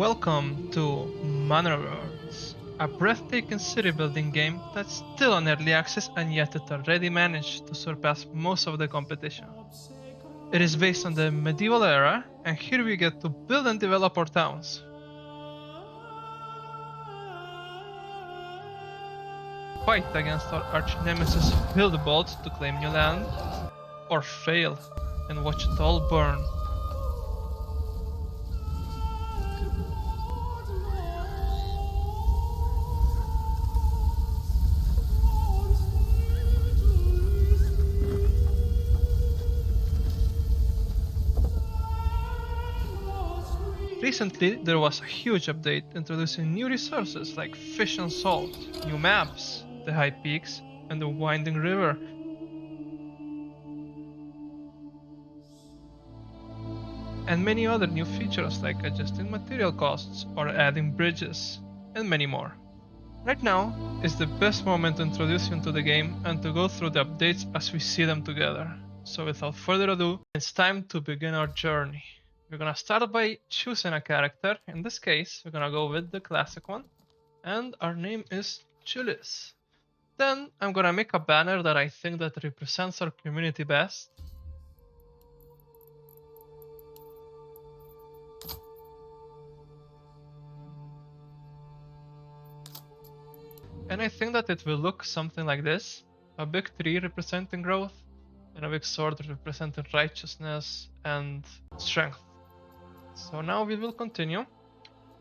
Welcome to Manor Lords, a breathtaking city building game that's still on early access and yet it already managed to surpass most of the competition. It is based on the medieval era, and here we get to build and develop our towns. Fight against our arch nemesis Wildebolt to claim new land, or fail and watch it all burn. Recently, there was a huge update introducing new resources like fish and salt, new maps, the high peaks, and the winding river. And many other new features like adjusting material costs or adding bridges, and many more. Right now is the best moment to introduce you to the game and to go through the updates as we see them together. So without further ado, it's time to begin our journey. We're gonna start by choosing a character. In this case, we're gonna go with the classic one, and our name is Julius. Then I'm gonna make a banner that I think that represents our community best. And I think that it will look something like this. A big tree representing growth, and a big sword representing righteousness and strength. So now we will continue,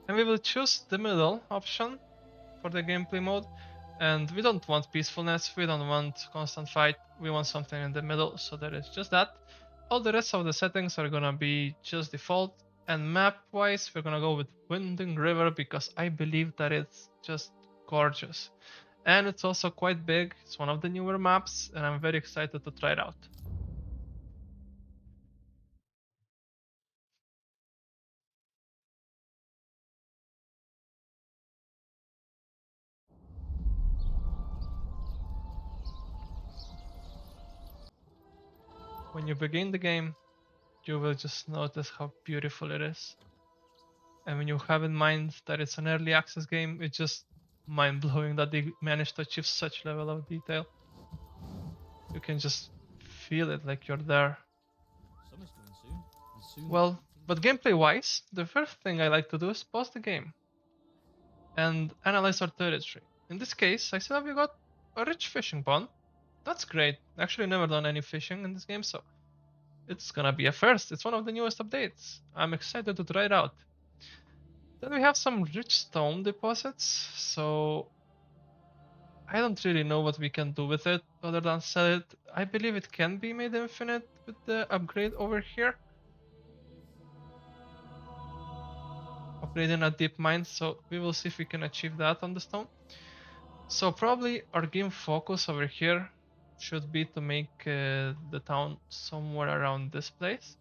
and we will choose the middle option for the gameplay mode. And we don't want peacefulness, we don't want constant fight, we want something in the middle, so that is just that. All the rest of the settings are gonna be just default, and map wise we're gonna go with Winding River because I believe that it's just gorgeous. And it's also quite big, it's one of the newer maps, and I'm very excited to try it out. When you begin the game, you will just notice how beautiful it is. And when you have in mind that it's an early access game, it's just mind-blowing that they managed to achieve such level of detail. You can just feel it like you're there. Summer's coming soon. Well, but gameplay-wise, the first thing I like to do is pause the game and analyze our territory. In this case, I see that we got a rich fishing pond. That's great. Actually, never done any fishing in this game, so it's gonna be a first. It's one of the newest updates. I'm excited to try it out. Then we have some rich stone deposits, so I don't really know what we can do with it other than sell it. I believe it can be made infinite with the upgrade over here. Upgrading a deep mine, so we will see if we can achieve that on the stone. So probably our game focus over here should be to make the town somewhere around this place,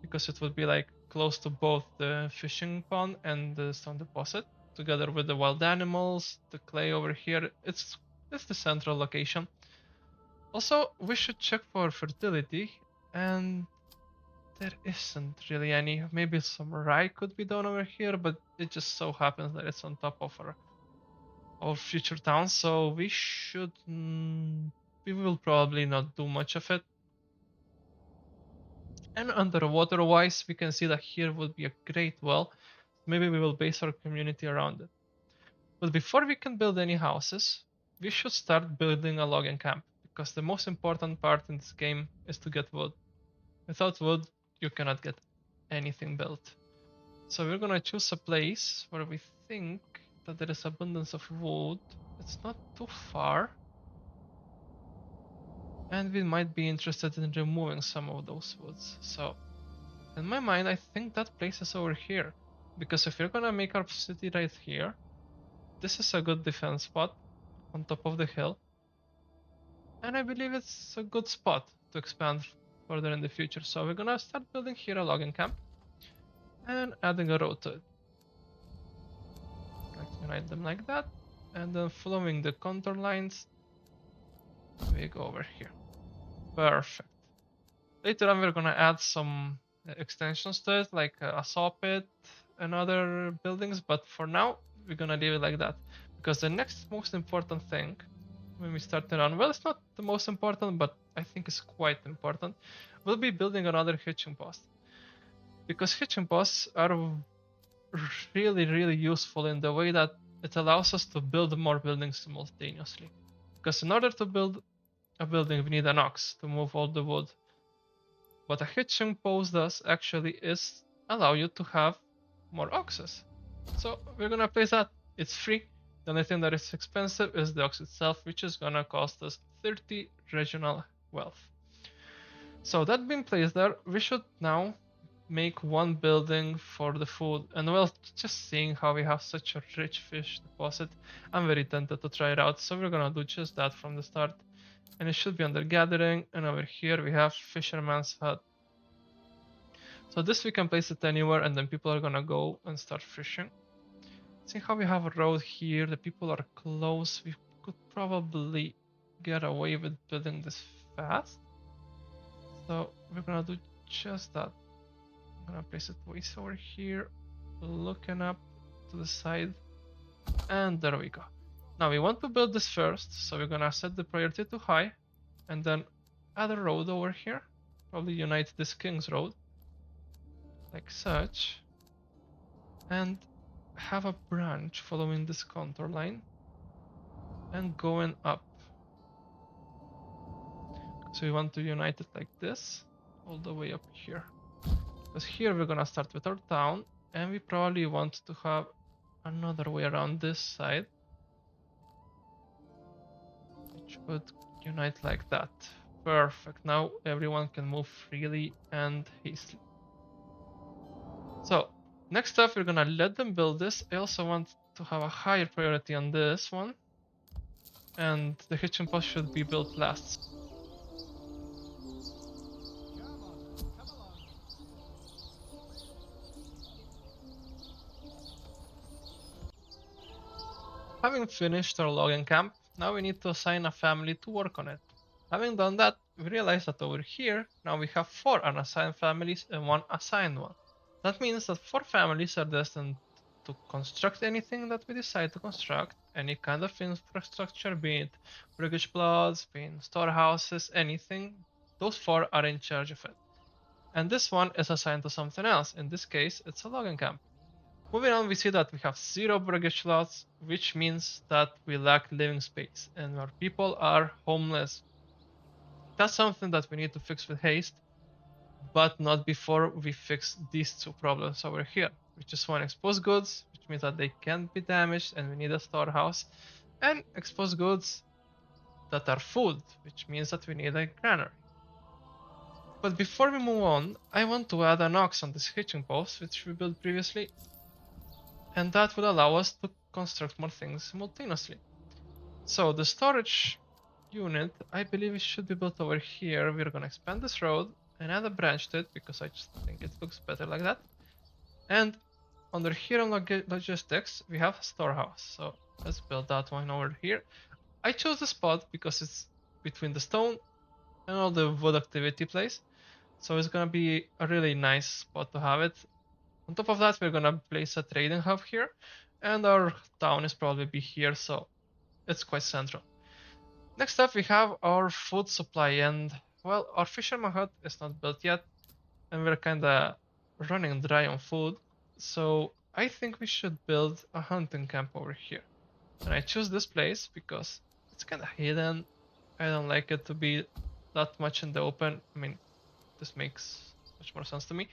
because it would be like close to both the fishing pond and the stone deposit, together with the wild animals, the clay over here. It's the central location. Also, we should check for fertility, and there isn't really any. Maybe some rye could be done over here, but it just so happens that it's on top of our future town, so we should we will probably not do much of it. And underwater wise, we can see that here would be a great well. Maybe we will base our community around it. But before we can build any houses, we should start building a logging camp, because the most important part in this game is to get wood. Without wood, you cannot get anything built. So we're gonna choose a place where we think that there is abundance of wood. It's not too far. And we might be interested in removing some of those woods. So in my mind, I think that place is over here. Because if we're gonna make our city right here, this is a good defense spot on top of the hill. And I believe it's a good spot to expand further in the future. So we're gonna start building here a logging camp and adding a road to it. Let's unite them like that. And then following the contour lines, we go over here. Perfect. Later on, we're gonna add some extensions to it, like a saw pit and other buildings, but for now we're gonna leave it like that, because the next most important thing when we start to run, well, it's not the most important, but I think it's quite important, we'll be building another hitching post, because hitching posts are really useful in the way that it allows us to build more buildings simultaneously, because in order to build a building we need an ox to move all the wood. What a hitching post does actually is allow you to have more oxes. So we're gonna place that. It's free. The only thing that is expensive is the ox itself, which is gonna cost us 30 regional wealth. So that being placed there, we should now make one building for the food. And well, just seeing how we have such a rich fish deposit, I'm very tempted to try it out. So we're gonna do just that from the start. And it should be under gathering. And over here we have fisherman's hut. So this we can place it anywhere, and then people are gonna go and start fishing. See how we have a road here, the people are close. We could probably get away with building this fast. So we're gonna do just that. I'm gonna place it way over here, looking up to the side, and there we go. Now we want to build this first, so we're gonna set the priority to high, and then add a road over here. Probably unite this King's Road, like such, and have a branch following this contour line and going up. So we want to unite it like this all the way up here, because here we're gonna start with our town, and we probably want to have another way around this side, which would unite like that. Perfect. Now everyone can move freely and hastily. So next up, we're gonna let them build this. I also want to have a higher priority on this one, and the hitching post should be built last. Having finished our logging camp, now we need to assign a family to work on it. Having done that, we realize that over here, now we have 4 unassigned families and 1 assigned one. That means that 4 families are destined to construct anything that we decide to construct, any kind of infrastructure, be it briggish plots, be it storehouses, anything, those 4 are in charge of it. And this one is assigned to something else, in this case it's a logging camp. Moving on, we see that we have 0 briggish lots, which means that we lack living space and our people are homeless. That's something that we need to fix with haste, but not before we fix these 2 problems over here, which is 1, exposed goods, which means that they can't be damaged and we need a storehouse, and exposed goods that are food, which means that we need a granary. But before we move on, I want to add an ox on this hitching post, which we built previously, and that will allow us to construct more things simultaneously. So the storage unit, I believe it should be built over here. We're gonna expand this road and add a branch to it because I just think it looks better like that. And under here on logistics, we have a storehouse. So let's build that one over here. I chose the spot because it's between the stone and all the wood activity place. So it's gonna be a really nice spot to have it. On top of that, we're gonna place a trading hub here, and our town is probably be here, so it's quite central. Next up, we have our food supply, and well, our fisherman hut is not built yet, and we're kinda running dry on food, so I think we should build a hunting camp over here. And I choose this place because it's kinda hidden. I don't like it to be that much in the open. I mean, this makes much more sense to me.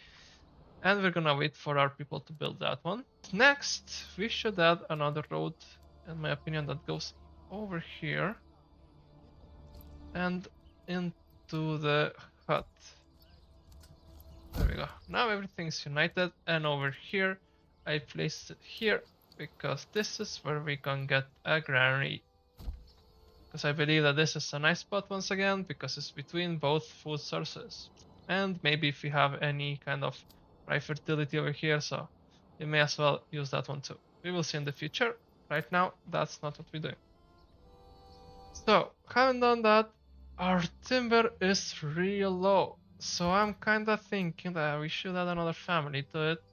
And we're gonna wait for our people to build that one. Next, we should add another road, in my opinion, that goes over here and into the hut. There we go. Now everything's united, and over here I placed it here because this is where we can get a granary. Because I believe that this is a nice spot once again because it's between both food sources. And maybe if we have any kind of high fertility over here, so we may as well use that one too. We will see in the future. Right now, that's not what we're doing. So, having done that, our timber is real low. So I'm kinda thinking that we should add another family to it.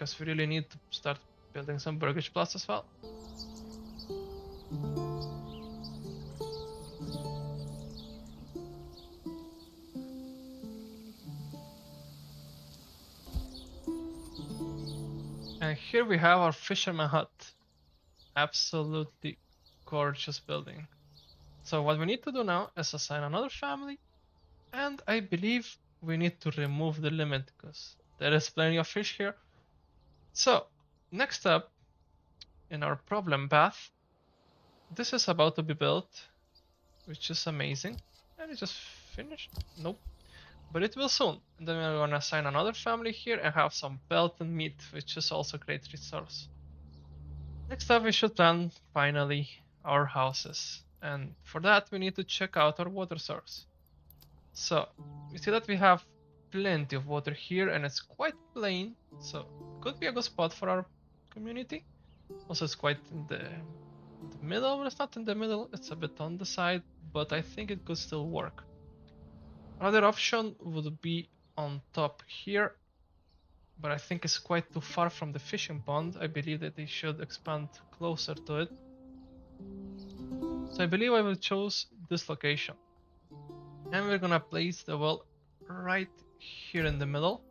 because we really need to start building some burgage plots as well. And here we have our fisherman hut. Absolutely gorgeous building. So what we need to do now is assign another family, and I believe we need to remove the limit because there is plenty of fish here. So next up in our problem path, this is about to be built, which is amazing. And it just finished? Nope. But it will soon. And then we're gonna assign another family here and have some pelt and meat, which is also great resource. Next up, we should plan finally our houses. And for that, we need to check out our water source. So we see that we have plenty of water here and it's quite plain. So it could be a good spot for our community. Also, it's quite in the middle, but it's not in the middle. It's a bit on the side, but I think it could still work. Another option would be on top here, but I think it's quite too far from the fishing pond. I believe that they should expand closer to it. So I believe I will choose this location. And we're gonna place the well right here in the middle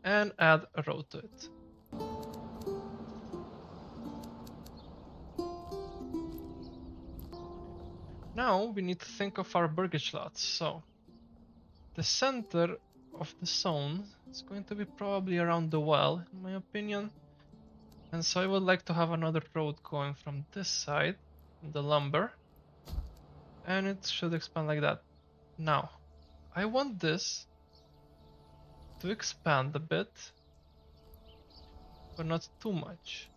and add a road to it. Now we need to think of our burgage lots. So the center of the zone is going to be probably around the well, in my opinion. And so I would like to have another road going from this side, from the lumber. And it should expand like that. Now, I want this to expand a bit, but not too much.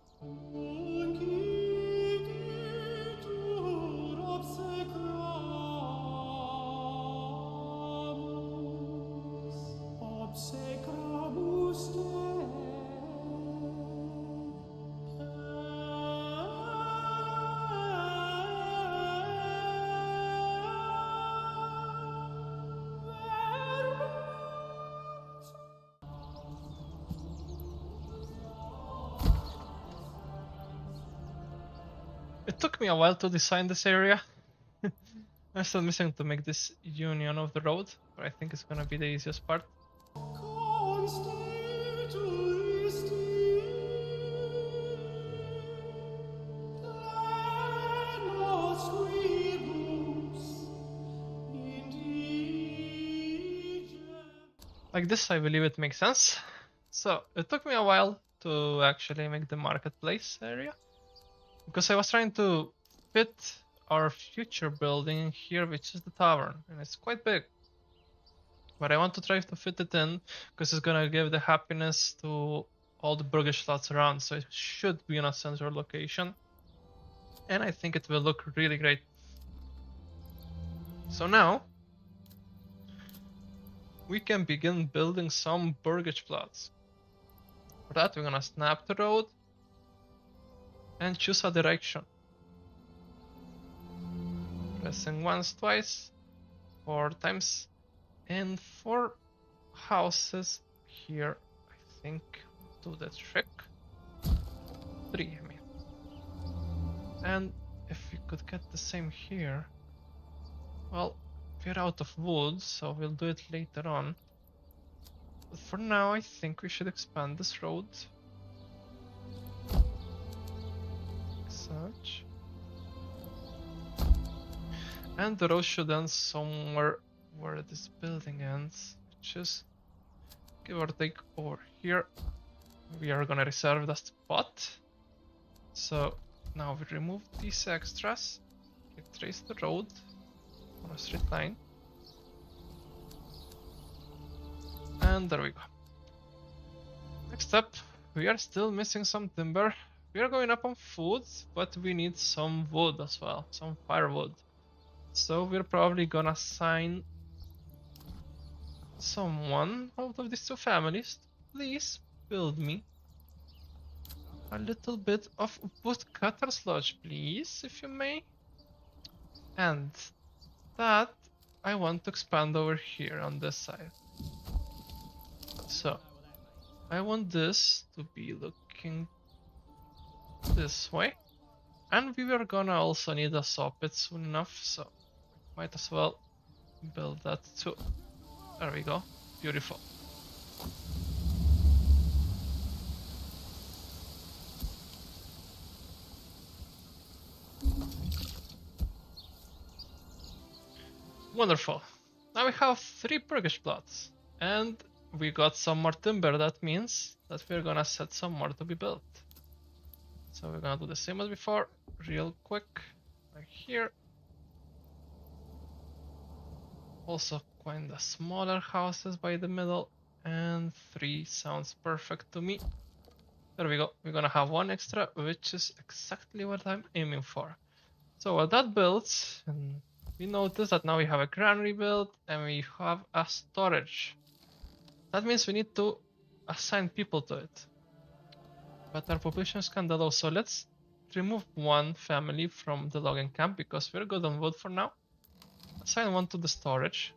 It took me a while to design this area. I'm still missing to make this union of the road, but I think it's gonna be the easiest part. Like this, I believe it makes sense. So it took me a while to actually make the marketplace area, because I was trying to fit our future building here, which is the tavern, and it's quite big. But I want to try to fit it in because it's gonna give the happiness to all the burgage slots around, so it should be in a central location. And I think it will look really great. So now we can begin building some burgage plots. For that, we're gonna snap the road and choose a direction. Pressing once, twice, 4 times, and 4 houses here, I think, do the trick. 3, I mean. And if we could get the same here, well, we're out of wood, so we'll do it later on. But for now, I think we should expand this road. Like such. And the road should end somewhere where this building ends, which is give or take over here. We are gonna reserve that spot. So now we remove these extras. We trace the road on a straight line. And there we go. Next up, we are still missing some timber. We are going up on food, but we need some wood as well, some firewood. So we're probably gonna assign someone out of these 2 families to please build me a little bit of woodcutter's lodge, please, if you may. And that I want to expand over here on this side. So I want this to be looking this way. And we were gonna also need a soffit soon enough, so might as well build that too. There we go. Beautiful. Wonderful. Now we have 3 Turkish plots. And we got some more timber. That means that we're gonna set some more to be built. So we're gonna do the same as before, real quick, right here. Also kinda smaller houses by the middle, and 3 sounds perfect to me. There we go. We're gonna have 1 extra, which is exactly what I'm aiming for. So while that builds, and we notice that now we have a granary built and we have a storage. That means we need to assign people to it. But our population is kinda low, so let's remove 1 family from the logging camp because we're good on wood for now. Assign 1 to the storage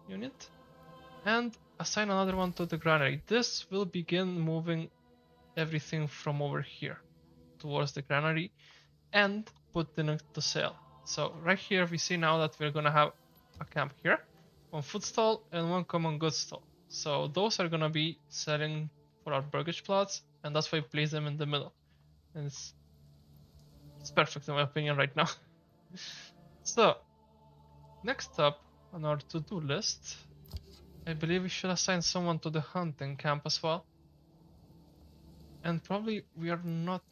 unit and assign another 1 to the granary. This will begin moving everything from over here towards the granary and putting it to sale. So right here we see now that we're gonna have a camp here, 1 food stall and 1 common goods stall. So those are gonna be selling for our burgage plots, and that's why I place them in the middle. And it's perfect in my opinion right now. So next up on our to-do list, I believe we should assign someone to the hunting camp as well. And probably we are not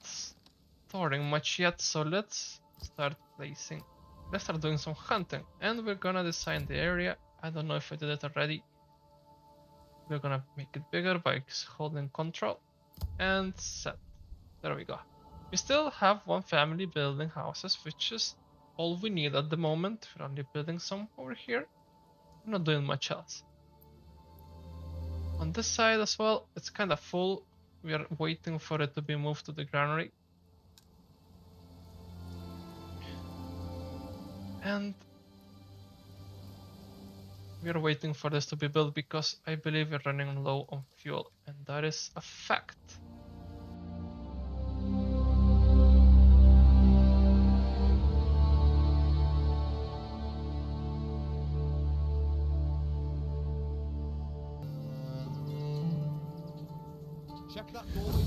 storing much yet, so let's start doing some hunting. And we're gonna design the area. I don't know if I did it already. We're gonna make it bigger by holding control and set. There we go. We still have 1 family building houses, which is all we need at the moment. We're only building some over here. We're not doing much else. On this side as well, it's kind of full. We are waiting for it to be moved to the granary. And we are waiting for this to be built because I believe we're running low on fuel, and that is a fact.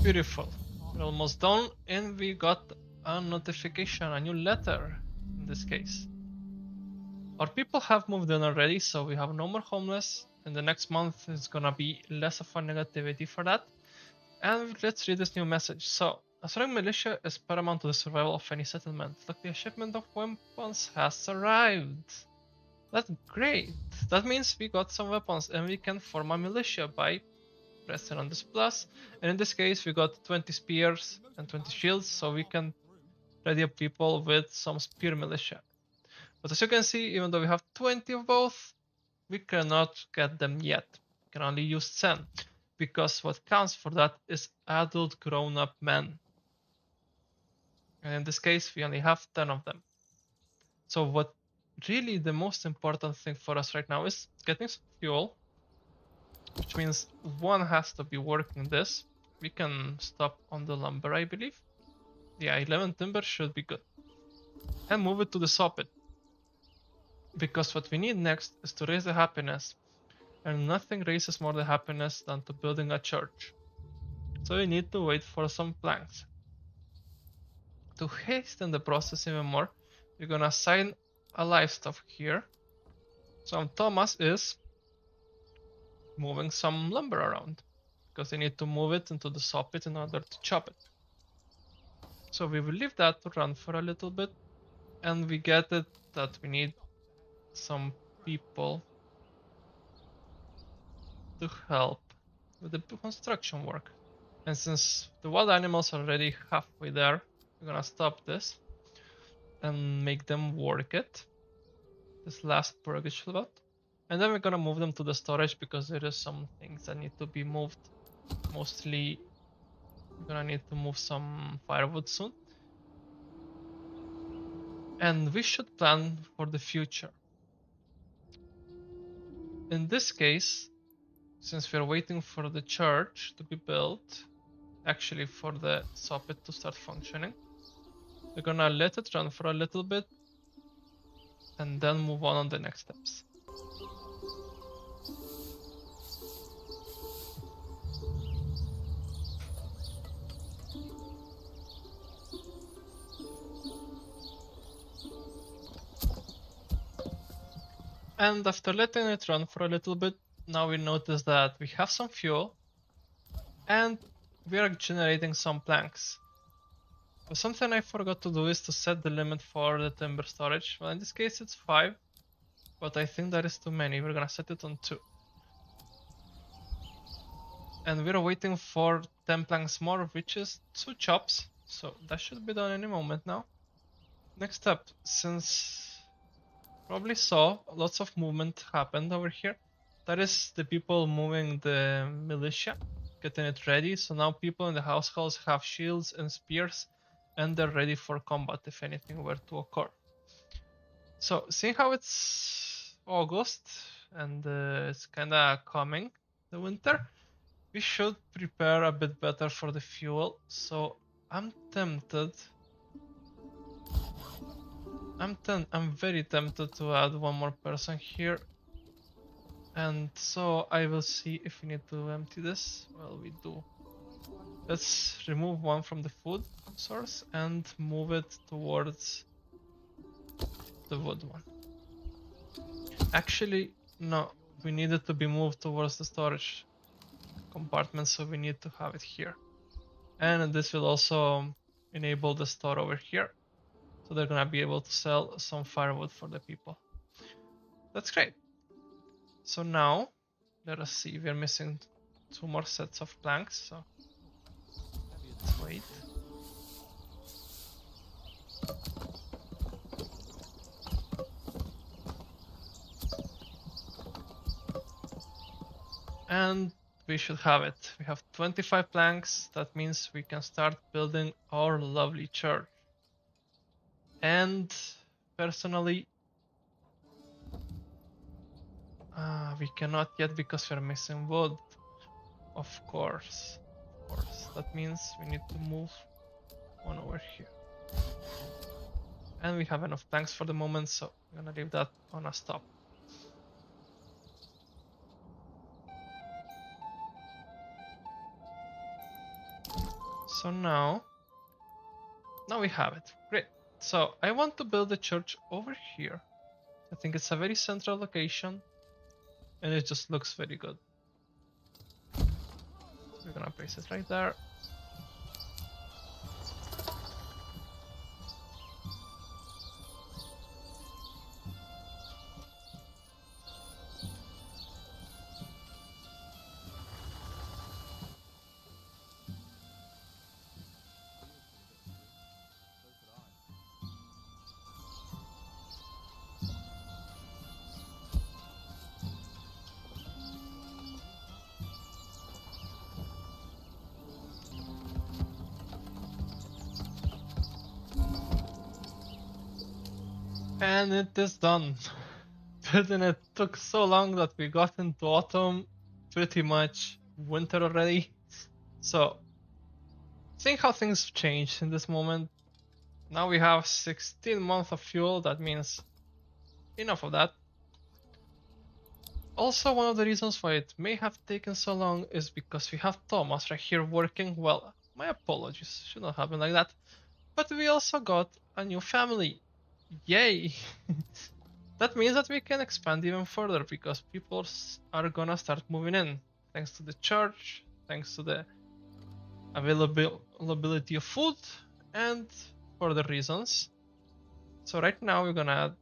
Beautiful. We're almost done, and we got a notification, a new letter in this case. Our people have moved in already, so we have no more homeless. In the next month, it's gonna be less of a negativity for that. And let's read this new message. So, a strong militia is paramount to the survival of any settlement. Luckily, a shipment of weapons has arrived. That's great. That means we got some weapons and we can form a militia by pressing on this plus. And in this case, we got 20 spears and 20 shields, so we can ready up people with some spear militia. But as you can see, even though we have 20 of both, we cannot get them yet. We can only use 10, because what counts for that is adult grown-up men. And in this case, we only have 10 of them. So what really the most important thing for us right now is getting some fuel, which means 1 has to be working this. We can stop on the lumber, I believe. Yeah, 11 timber should be good. And move it to the soffit. Because what we need next is to raise the happiness. And nothing raises more the happiness than to building a church. So we need to wait for some planks. To hasten the process even more, we're gonna assign a livestock here. So Thomas is moving some lumber around because they need to move it into the soffit in order to chop it. So we will leave that to run for a little bit, and we get it that we need some people to help with the construction work. And since the wild animals are already halfway there, we're gonna stop this and make them work it. This last purgatory slot. And then we're gonna move them to the storage because there is some things that need to be moved. Mostly we're gonna need to move some firewood soon. And we should plan for the future. In this case, since we're waiting for the church to be built, actually for the socket to start functioning, we're gonna let it run for a little bit and then move on the next steps. And after letting it run for a little bit, now we notice that we have some fuel and we are generating some planks. But something I forgot to do is to set the limit for the timber storage. Well, in this case it's 5, but I think that is too many. We're gonna set it on 2. And we're waiting for 10 planks more, which is 2 chops. So that should be done any moment now. Next up, since probably saw lots of movement happened over here, that is the people moving the militia, getting it ready. So now people in the households have shields and spears, and they're ready for combat if anything were to occur. So seeing how it's August and it's kind of coming, the winter, we should prepare a bit better for the fuel. So I'm tempted. I'm very tempted to add one more person here. And so I will see if we need to empty this. Well, we do. Let's remove one from the food source and move it towards the wood one. Actually, no, we need it to be moved towards the storage compartment, so we need to have it here. And this will also enable the store over here. So they're gonna be able to sell some firewood for the people. That's great. So now, let us see, we're missing 2 more sets of planks, so let's wait. And we should have it. We have 25 planks. That means we can start building our lovely church. And personally, we cannot yet because we're missing wood. Of course. That means we need to move one over here. And we have enough planks for the moment, so I'm gonna leave that on a stop. So now we have it. Great. So I want to build a church over here. I think it's a very central location and it just looks very good. We're gonna place it right there. And it is done. Building it took so long that we got into autumn, pretty much winter already. So, seeing how things changed in this moment, now we have 16 months of fuel. That means enough of that. Also, one of the reasons why it may have taken so long is because we have Thomas right here working. Well, my apologies, should not happen like that. But we also got a new family. Yay! That means that we can expand even further because people are gonna start moving in. Thanks to the church, thanks to the availability of food, and further reasons. So right now we're gonna add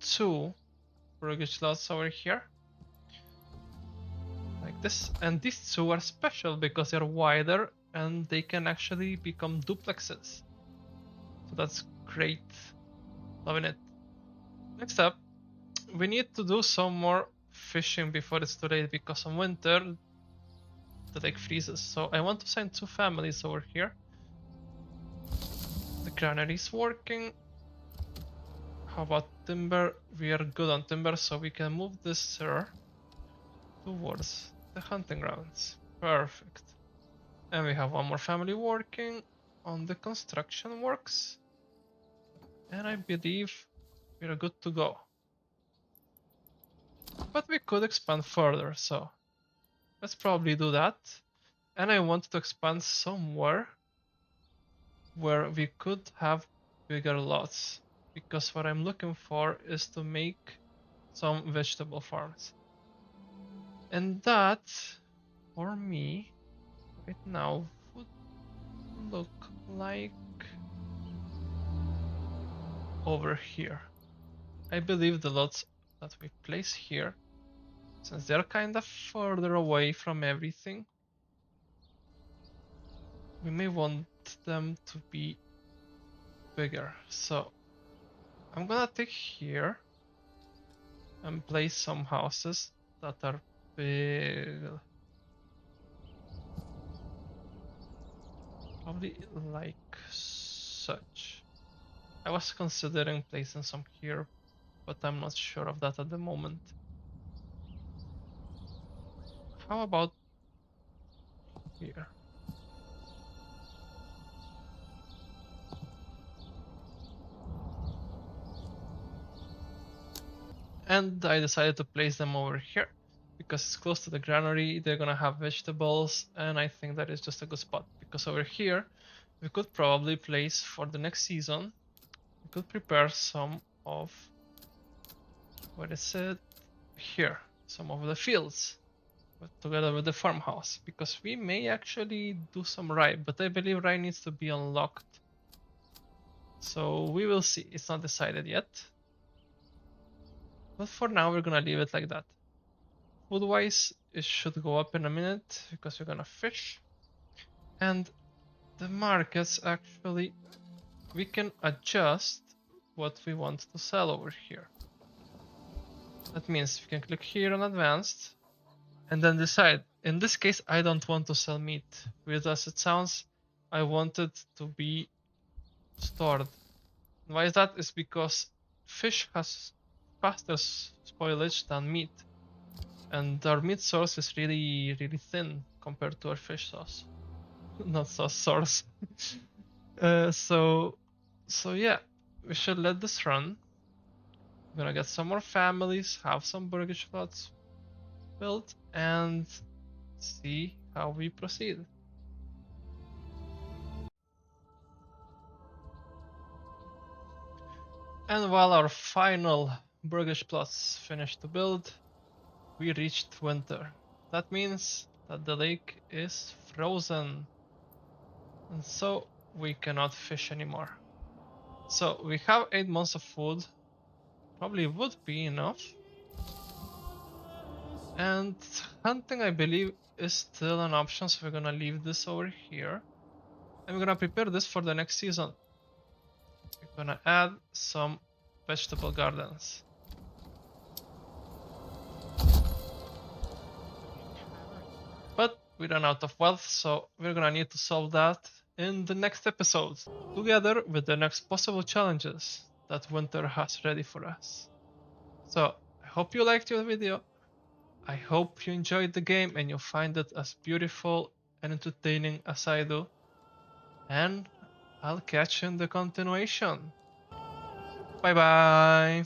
2 mortgage lots over here. Like this. And these 2 are special because they're wider and they can actually become duplexes. So that's great. Loving it. Next up, we need to do some more fishing before it's too late because in winter the lake freezes. So I want to send 2 families over here. The granary is working. How about timber? We are good on timber, so we can move this towards the hunting grounds. Perfect. And we have one more family working on the construction works. And I believe we're good to go. But we could expand further, so let's probably do that. And I want to expand somewhere where we could have bigger lots. Because what I'm looking for is to make some vegetable farms. And that, for me, right now, would look like over here. I believe the lots that we place here, since they're kind of further away from everything, we may want them to be bigger. So I'm gonna take here and place some houses that are big. Probably like such. I was considering placing some here, but I'm not sure of that at the moment. How about here? And I decided to place them over here because it's close to the granary, they're gonna have vegetables, and I think that is just a good spot because over here we could probably place for the next season, we could prepare some of, what is it, here, some of the fields together with the farmhouse because we may actually do some rye, but I believe rye needs to be unlocked. So we will see, it's not decided yet. But for now we're gonna leave it like that. Food wise, it should go up in a minute because we're gonna fish. And the markets actually, we can adjust what we want to sell over here. That means we can click here on advanced and then decide. In this case, I don't want to sell meat. Weird as it sounds, I want it to be stored. Why is that? Is because fish has faster spoilage than meat. And our meat source is really, really thin compared to our fish source. Not sauce source. So yeah, we should let this run. We're gonna get some more families, have some burger slots built, and see how we proceed. And while our final burgish plots finished to build, we reached winter. That means that the lake is frozen, and so we cannot fish anymore. So we have 8 months of food, probably would be enough. And hunting, I believe, is still an option, so we're gonna leave this over here. And we're gonna prepare this for the next season. We're gonna add some vegetable gardens. But we ran out of wealth, so we're gonna need to solve that in the next episode, together with the next possible challenges that winter has ready for us. So I hope you liked your video. I hope you enjoyed the game and you find it as beautiful and entertaining as I do. And I'll catch you in the continuation. Bye bye.